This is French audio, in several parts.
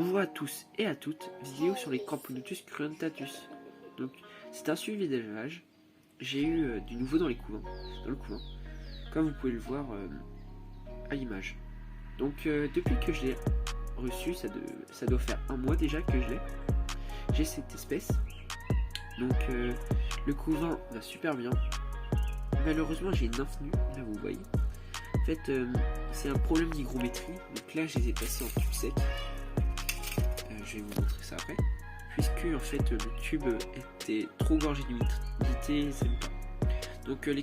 Bonjour à tous et à toutes, vidéo sur les Camponotus cruentatus. Donc c'est un suivi d'élevage. J'ai eu du nouveau dans le couvent, comme vous pouvez le voir à l'image. Donc depuis que je l'ai reçu, ça doit faire un mois déjà que je l'ai. J'ai cette espèce. Donc le couvain va super bien. Malheureusement j'ai une nymphe nue, là vous voyez. En fait c'est un problème d'hygrométrie. Donc là je les ai passés en tube sec. Je vais vous montrer ça après. Puisque en fait le tube était trop gorgé d'humidité, ça ne pas. Donc les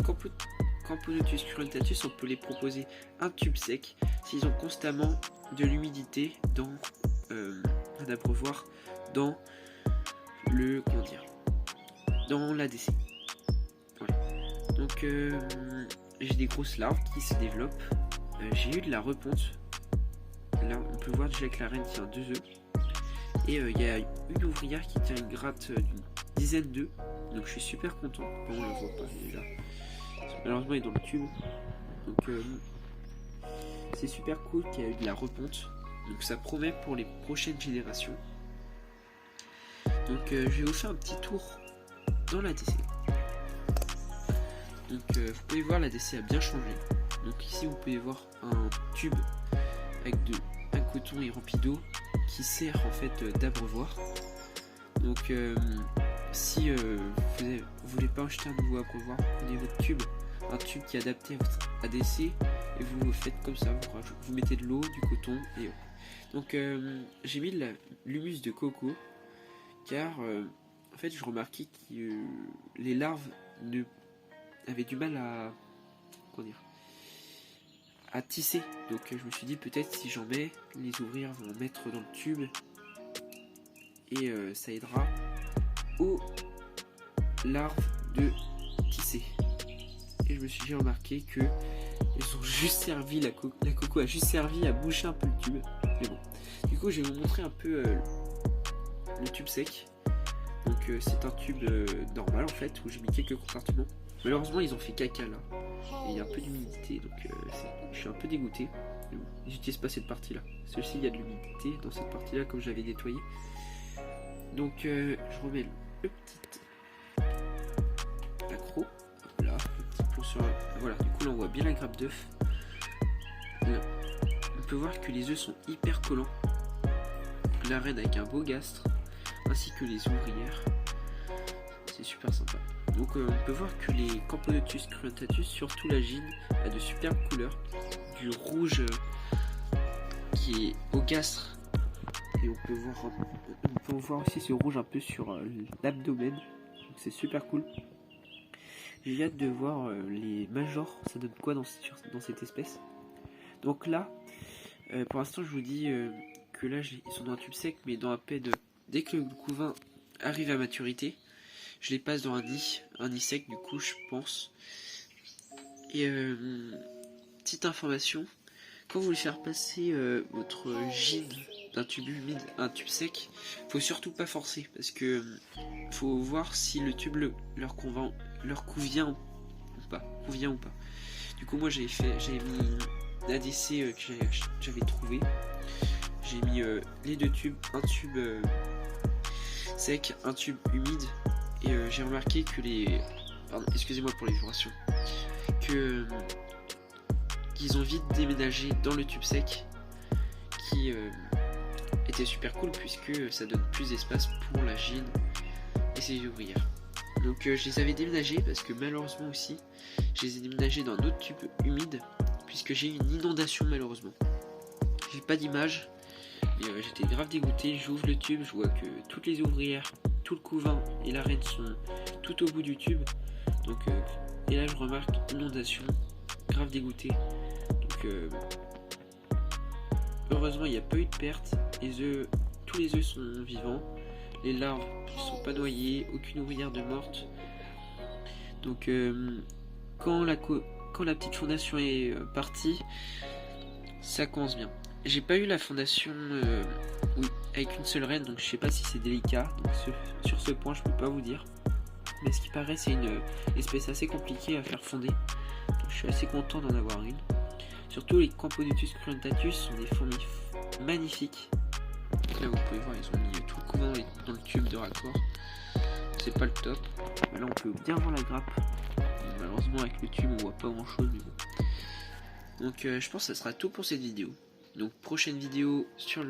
Camponotus cruentatus, on peut les proposer un tube sec s'ils ont constamment de l'humidité dans un abreuvoir dans le dans l'ADC. Voilà. Donc j'ai des grosses larves qui se développent. J'ai eu de la reponte. Là on peut voir déjà que la reine tient 2 œufs. Et il y a une ouvrière qui tient une gratte d'une dizaine d'œufs. Donc je suis super content. Bon, on ne le voit pas déjà. Malheureusement il est dans le tube. Donc c'est super cool qu'il y a eu de la reponte. Donc ça promet pour les prochaines générations. Donc je vais vous faire un petit tour dans l'ADC. Donc vous pouvez voir, l'ADC a bien changé. Donc ici vous pouvez voir un tube avec un coton et rempli d'eau qui sert en fait d'abreuvoir. Donc si vous voulez pas acheter un nouveau abreuvoir, prenez votre tube, un tube qui est adapté à votre ADC et vous faites comme ça, vous mettez de l'eau, du coton et donc j'ai mis de l'humus de coco car en fait je remarquais que les larves avaient du mal à tisser. Donc je me suis dit peut-être si j'en mets, les ouvrières vont en mettre dans le tube et ça aidera aux larves de tisser. Et j'ai remarqué que ils ont juste servi la coco a juste servi à boucher un peu le tube. Mais bon, du coup je vais vous montrer un peu le tube sec. Donc c'est un tube normal en fait où j'ai mis quelques compartiments. Malheureusement ils ont fait caca là et il y a un peu d'humidité, donc je suis un peu dégoûté. J'utilise pas cette partie là, celle-ci il y a de l'humidité dans cette partie là comme j'avais nettoyé. Donc je remets le petit accro, là, le petit plomb sur voilà, du coup là on voit bien la grappe d'œuf. On peut voir que les œufs sont hyper collants, la reine avec un beau gastre ainsi que les ouvrières, c'est super sympa. Donc on peut voir que les Camponotus cruentatus, surtout la gyne, a de superbes couleurs, du rouge qui est au gastre, et on peut voir aussi ce rouge un peu sur l'abdomen, donc c'est super cool. J'ai hâte de voir les majors, ça donne quoi dans cette espèce. Donc là, pour l'instant je vous dis que là ils sont dans un tube sec, mais dans un PED, dès que le couvain arrive à maturité, je les passe dans un nid sec du coup je pense. Et petite information, quand vous voulez faire passer votre gyne d'un tube humide à un tube sec, faut surtout pas forcer parce que faut voir si le tube leur convient ou pas. Du coup moi j'avais mis l'ADC que j'avais trouvé. J'ai mis les 2 tubes, un tube sec, un tube humide. Et j'ai remarqué que excusez-moi pour les vibrations, qu'ils ont vite déménagé dans le tube sec, qui était super cool puisque ça donne plus d'espace pour la gyne et ses ouvrières. Donc je les avais déménagés parce que malheureusement aussi, je les ai déménagés dans un autre tube humide puisque j'ai eu une inondation malheureusement. J'ai pas d'image, mais j'étais grave dégoûté. J'ouvre le tube, je vois que toutes les ouvrières, tout le couvain et la reine sont tout au bout du tube. Donc et là je remarque inondation, grave dégoûté. Donc heureusement il n'y a pas eu de perte. Tous les œufs sont vivants. Les larves ne sont pas noyées, aucune ouvrière de morte. Donc quand la petite fondation est partie, ça commence bien. J'ai pas eu la fondation avec une seule reine, donc je sais pas si c'est délicat. Donc sur ce point je peux pas vous dire. Mais ce qui paraît c'est une espèce assez compliquée à faire fonder. Donc je suis assez content d'en avoir une. Surtout les Camponotus cruentatus sont des fourmis magnifiques. Donc là vous pouvez voir, ils ont mis tout le couvent dans le tube de raccord. C'est pas le top. Là on peut bien voir la grappe. Malheureusement avec le tube on voit pas grand chose, mais bon. Donc je pense que ça sera tout pour cette vidéo. Donc prochaine vidéo sur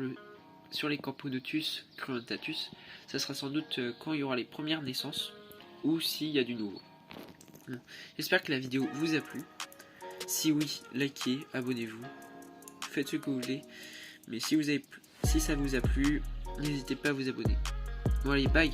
les Campodotus cruentatus. Ça sera sans doute quand il y aura les premières naissances ou s'il y a du nouveau. Bon. J'espère que la vidéo vous a plu. Si oui, likez, abonnez-vous, faites ce que vous voulez. Mais si ça vous a plu, n'hésitez pas à vous abonner. Bon allez, bye.